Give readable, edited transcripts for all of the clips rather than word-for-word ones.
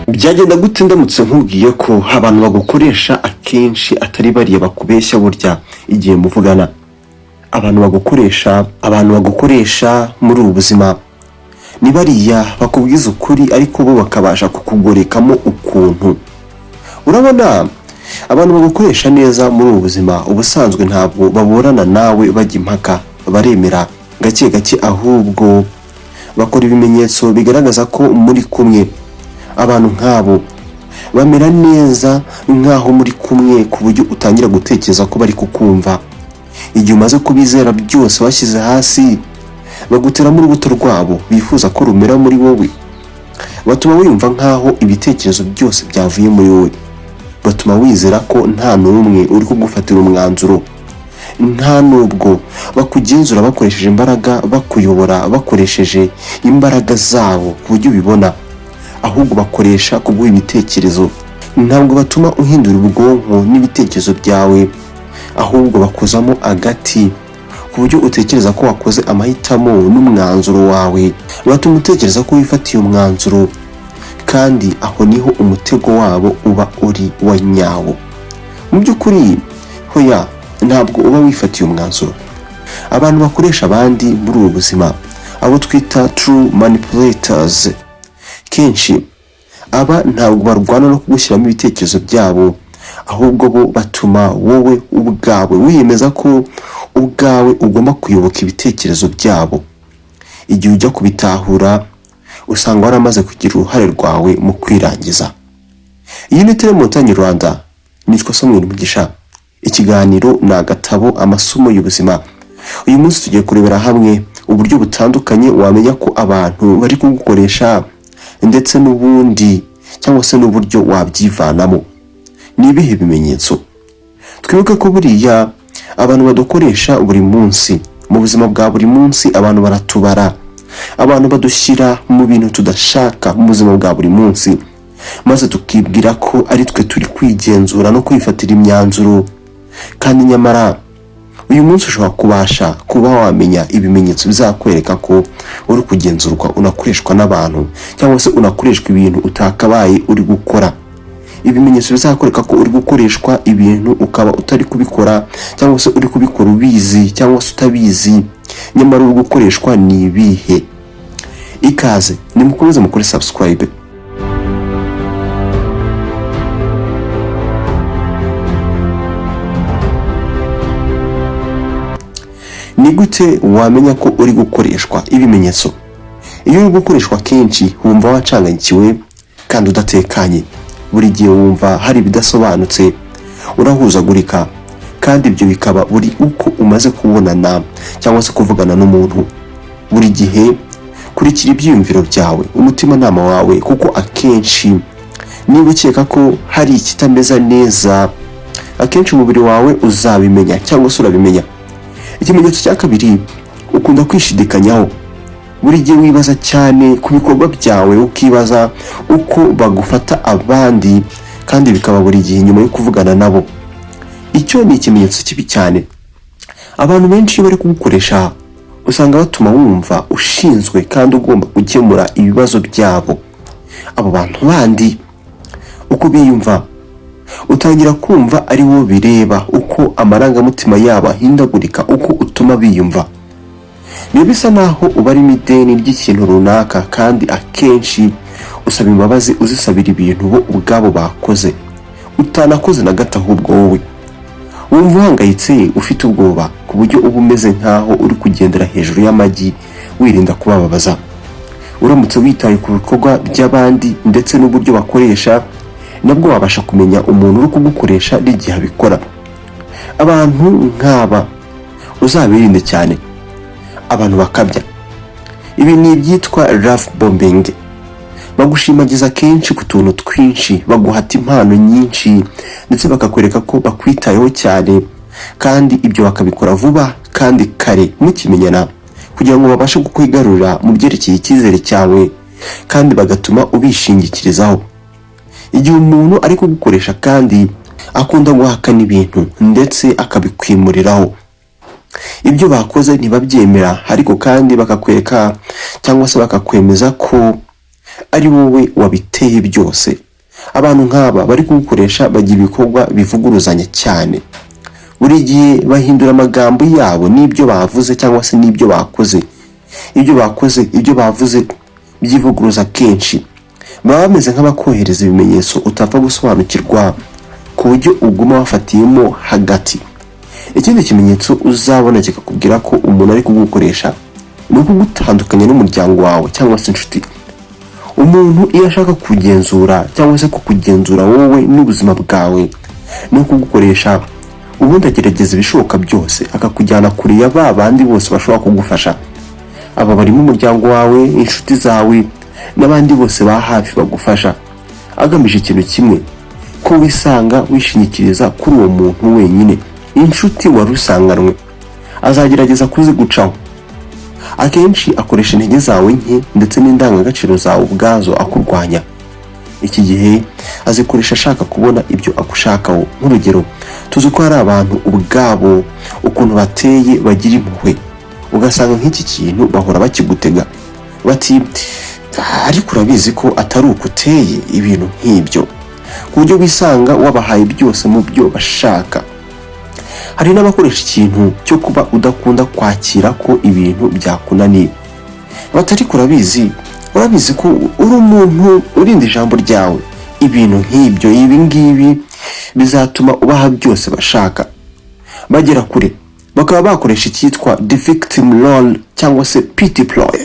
Byagenda gute ndamutse nkubwiye ko abantu bagukoresha akenshi atari bariya bakubeshya burya igihe muvugana? Abantu bagukoresha muri ubu buzima ni bariya bakubwiza ukuri ariko bo bakabasha kukugorekamo ukuntu. Urabona, abantu bagukoresha neza muri ubu buzima ubusanzwe ntabwo baburana nawe bajya impaka, baremera gake gake, ahubwo bakora ibimenyetso bigaragaza ko muri kumwe. Abantu nk'abo bamera neza nk'aho muri kumwe ku buryo utangira gutekereza ko bari kukumva. Igihe umaze kubizera byose washyize hasi, baguteramo urubuto rwabo bifuza ko rumera muri wowe. Batuma wiyumva nk'aho ibitekerezo byose byavuye muri wowe. Batuma wizera ko nta n'umwe uri kugufatira umwanzuro. Nta nubwo bakugenzura bakoresheje imbaraga, bakuyobora bakoresheje imbaraga zabo ku buryo ubibona, ahubwo bakoresha kuguha ibitekerezo. Ntabwo batuma uhindura ubwonko n'ibitekerezo byawe, ahubwo bakozamo agati ku buryo utekereza ko wakoze amahitamo n'umwanzuro wawe. Batuma utekereza ko wifatiye umwanzuro, kandi aho niho umutego wabo uba uri wa nyawo. Mu by'ukuri hoya, ntabwo uba wifatiye umwanzuro. Abantu bakoresha abandi muri ubu buzima, abo twita true manipulators, kenshi aba ntabwo barwana no kugushyiramo ibitekerezo byabo, ahubwo bo batuma wowe ubwawe wiyemeza ko ubwawe ugomba kuyoboka ibitekerezo byabo. Igihe ujya kubitahura, usanga waramaze kugira uruhare rwawe mu kwirangiza. Iyi ni Télé Montagne Rwanda, nitwa Ismael Mugisha. Ikiganiro ni agatabo amasomo y'ubuzima. Uyu munsi tugiye kurebera hamwe uburyo butandukanye wamenya ko abantu bari kugukoresha, ndetse n'ubundi cyangwa se n'uburyo wabyivanamo. Ni ibihe bimenyetso? Twibuke ko buriya abantu badukoresha buri munsi mu buzima bwa buri munsi. Abantu baratubara, abantu badushyira mu bintu tudashaka mu buzima bwa buri munsi, maze tukibwira ko ari twe turi kwigenzura no kwifatira imyanzuro. Kandi nyamara uyu munsi ushobora kubasha kuba wamenya ibimenyetso bizakwereka ko uri kugenzurwa, unakoreshwa n'abantu, cyangwa se unakoreshwa ibintu utakabaye uri gukora. Ibimenyetso bizakwereka ko uri gukoreshwa ibintu ukaba utari kubikora, cyangwa se uri kubikora ubizi cyangwa se utabizi, nyamara uri gukoreshwa ni ibihe? Ikaze, nimukomeze mukore subscribe. Ni gute wamenya ko uri gukoreshwa? Ibimenyetso: iyo uri gukoreshwa kenshi wumva wacanganyikiwe kandi udatekanye. Buri gihe wumva hari ibidasobanutse, urahuzagurika, kandi ibyo bikaba buri uko umaze kubonana cyangwa se kuvugana n'umuntu. Buri gihe kurikira ibyiyumviro byawe, umutimanama wawe, kuko akenshi niba ukeka ko hari ikitameze neza, akenshi umubiri wawe uzabimenya cyangwa se urabimenya. Ikimenyetso cya kabiri, ukunda kwishidikanyaho. Buri gihe wibaza cyane ku bikorwa byawe, ukibaza uko bagufata abandi, kandi bikaba buri gihe nyuma yo kuvugana nabo. Icyo ni ikimenyetso kibi cyane. Abantu benshi bari kugukoresha usanga batuma wumva ushinzwe kandi ugomba gukemura ibibazo byabo. Abo bantu bandi uko biyumva, utangira kumva ari wo bireba, uko amarangamutima yabo ahindagurika, uko utuma biyumva. Niyo bisa naho ubarimo ideni ry'ikintu runaka, kandi akenshi usaba imbabazi uzisabira ibintu bo ubwabo bakoze, utanakoze na gato, ahubwo wowe wumva uhangayitse, ufite ubwoba, ku buryo uba umeze nkaho uri kugendera hejuru y'amagi wirinda kubababaza. Uramutse witaye ku bikorwa by'abandi ndetse n'uburyo bakoresha, nabwo wabasha kumenya umuntu uri kugukoresha n'igihe abikora. Abantu nk'aba uzabirinde cyane. Abantu bakabya, ibi ni ibyitwa love bombing. Bagushimagiza kenshi ku tuntu twinshi, baguhata impano nyinshi, ndetse bakakwereka ko bakwitayeho cyane, kandi ibyo bakabikora vuba kandi kare mukimenyana, kugira ngo babashe kukwigarurira mu byerekeye icyizere cyawe kandi bagatuma ubishingikirizaho. Igihe umuntu ari kugukoresha kandi akunda guhakana ibintu ndetse akabikwimuriraho, ibyo bakoze ntibabyemera, ariko kandi bakakwereka cyangwa se bakakwemeza ko ari wowe wabiteye byose. Abantu nk'aba bari kugukoresha bagira ibikorwa bivuguruzanya cyane. Buri gihe bahindura amagambo yabo n'ibyo bavuze cyangwa se n'ibyo bakoze. Ibyo bavuze byivuguruza kenshi. Baba bameze nk'abakohereza ibimenyetso utapfa gusobanukirwa ku buryo uguma wafatiyemo hagati. Ikindi kimenyetso uzabona kikakubwira ko umuntu ari kugukoresha ni ukugutandukanya n'umuryango wawe cyangwa se inshuti. Umuntu iyo ashaka kugenzura cyangwa se kukugenzura wowe n'ubuzima bwawe no kugukoresha, ubundi agerageza ibishoboka byose akakujyana kure ya ba bandi bose bashobora kugufasha. Aba barimo umuryango wawe, inshuti zawe n'abandi bose ba hafi bagufasha, agamije ikintu kimwe, ko wisanga wishingikiriza kuri uwo muntu wenyine. Inshuti wari usanganwe azagerageza kuzigucaho. Akenshi akoresha intege zawe nke ndetse n'indangagaciro zawe ubwazo akurwanya. Iki gihe azikoresha ashaka kubona ibyo agushakaho. Nk'urugero, tuzi ko hari abantu ubwabo ukuntu bateye bagira impuhwe, ugasanga nk'iki kintu bahora bakigutega bati ariko urabizi ko atari uko uteye, ibintu nk'ibyo, ku buryo wisanga wabahaye byose mu byo bashaka. Hari n'abakoresha ikintu cyo kuba udakunda kwakira ko ibintu byakunaniye, batari urabizi ko uri umuntu urinda ijambo ryawe. Ibintu nk'ibyo, ibi ngibi bizatuma ubaha byose bashaka. Bagera kure bakaba bakoresha icyitwa the victim role cyangwa se pity ploy.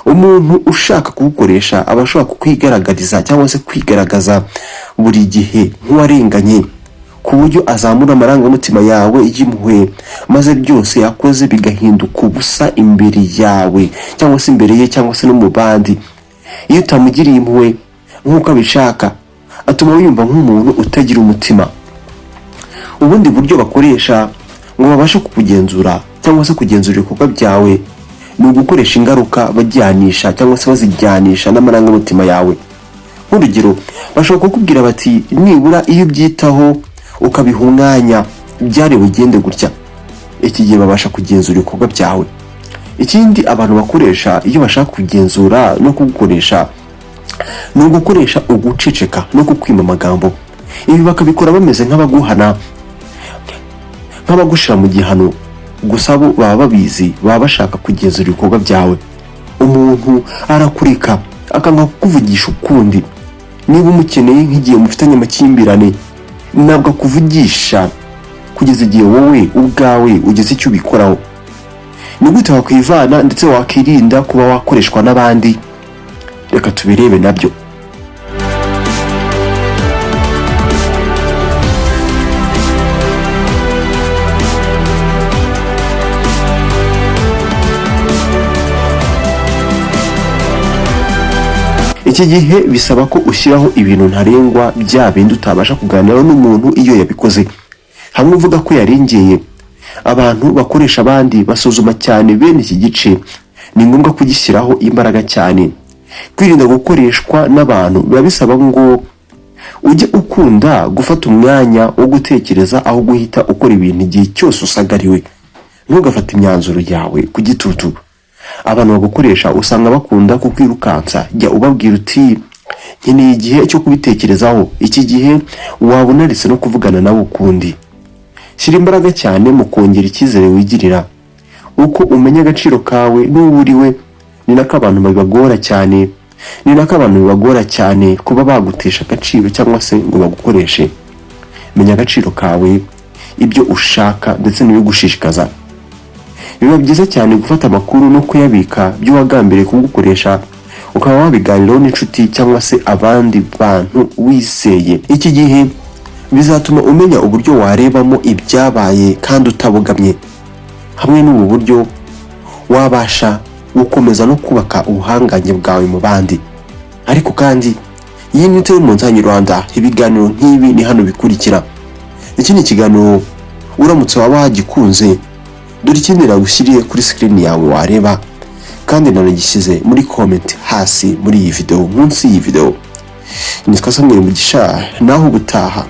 Umuntu ushaka kugukoresha aba ashobora kukwigaragariza cyangwa se kwigaragaza buri gihe nk'uwarenganye, ku buryo azamura amarangamutima yawe y'impuhwe, maze byose yakoze bigahinduka ubusa imbere yawe cyangwa se imbere ye cyangwa se no mu bandi. Iyo utamugiriye impuhwe nk'uko abishaka, atuma wiyumva nk'umuntu utagira umutima. Ubundi buryo bakoresha ngo babashe kukugenzura cyangwa se kugenzura ibikorwa byawe ni ugukoresha ingaruka bajyanisha cyangwa se bazijyanisha n'amarangamutima yawe. Nk'urugero, bashobora kukubwira bati nibura iyo ubyitaho ukabiha umwanya byari bugende gutya. Iki gihe babasha kugenzura ibikorwa byawe. Ikindi abantu bakoresha iyo bashaka kugenzura no kugukoresha ni ugukoresha uguceceka no kukwima amagambo. Ibi bakabikora bameze nk'abaguhana, nk'abagushira mu gihano, gusa bo baba babizi, baba bashaka kugenzura ibikorwa byawe. Umuntu arakurika akanga kukuvugisha ukundi. Niba umukeneye nk'igihe mufitanye amakimbirane, ntabwo akuvugisha kugeza igihe wowe ubwawe ugeze icyo ubikoraho. Ni gute wakwivana ndetse wakirinda kuba wakoreshwa n'abandi? Reka tubirebe nabyo. Iki gihe bisaba ko ushyiraho ibintu ntarengwa bya bindi utabasha kuganira n'umuntu iyo yabikoze. Hamwe uvuga ko yarengeye. Abantu bakoresha abandi basuzuma cyane bene iki gice, ni ngombwa kugishyiraho imbaraga cyane. Kwirinda gukoreshwa n'abantu biba bisaba ngo ujye ukunda gufata umwanya wo gutekereza aho guhita ukora ibintu igihe cyose usagariwe. Ntugafate imyanzuro yawe ku gitutu. Abantu bagukoresha usanga bakunda kukwirukansa. Jya ubabwira uti nkeneye igihe cyo kubitekerezaho, iki gihe wabona ndetse no kuvugana nawe ukundi. Shyira imbaraga cyane mu kongera icyizere wigirira. Uko umenya agaciro kawe n'uburiwe, ni nako abantu bibagora cyane kuba bagutesha agaciro cyangwa se ngo bagukoreshe. Menya agaciro kawe, ibyo ushaka ndetse n'ibigushishikaza. Biba byiza cyane gufata amakuru no kuyabika by'uwagambiriye kugukoresha, ukaba wabiganiraho n'inshuti cyangwa se abandi bantu wizeye. Iki gihe bizatuma umenya uburyo warebamo ibyabaye kandi utabogamye. Hamwe n'ubu buryo wabasha gukomeza no kubaka ubuhangange bwawe mu bandi. Ariko kandi Iyi ni Télé Montagne Rwanda, ibiganiro nk'ibi ni hano bikurikira. Iki ni ikiganiro uramutse waba wagikunze, dore ikindi nagushyiriye kuri screen yawe wareba, kandi nanagishyize muri comment hasi muri iyi video, munsi y'iyi video. Nitwa Ismael mugisha, naho ubutaha.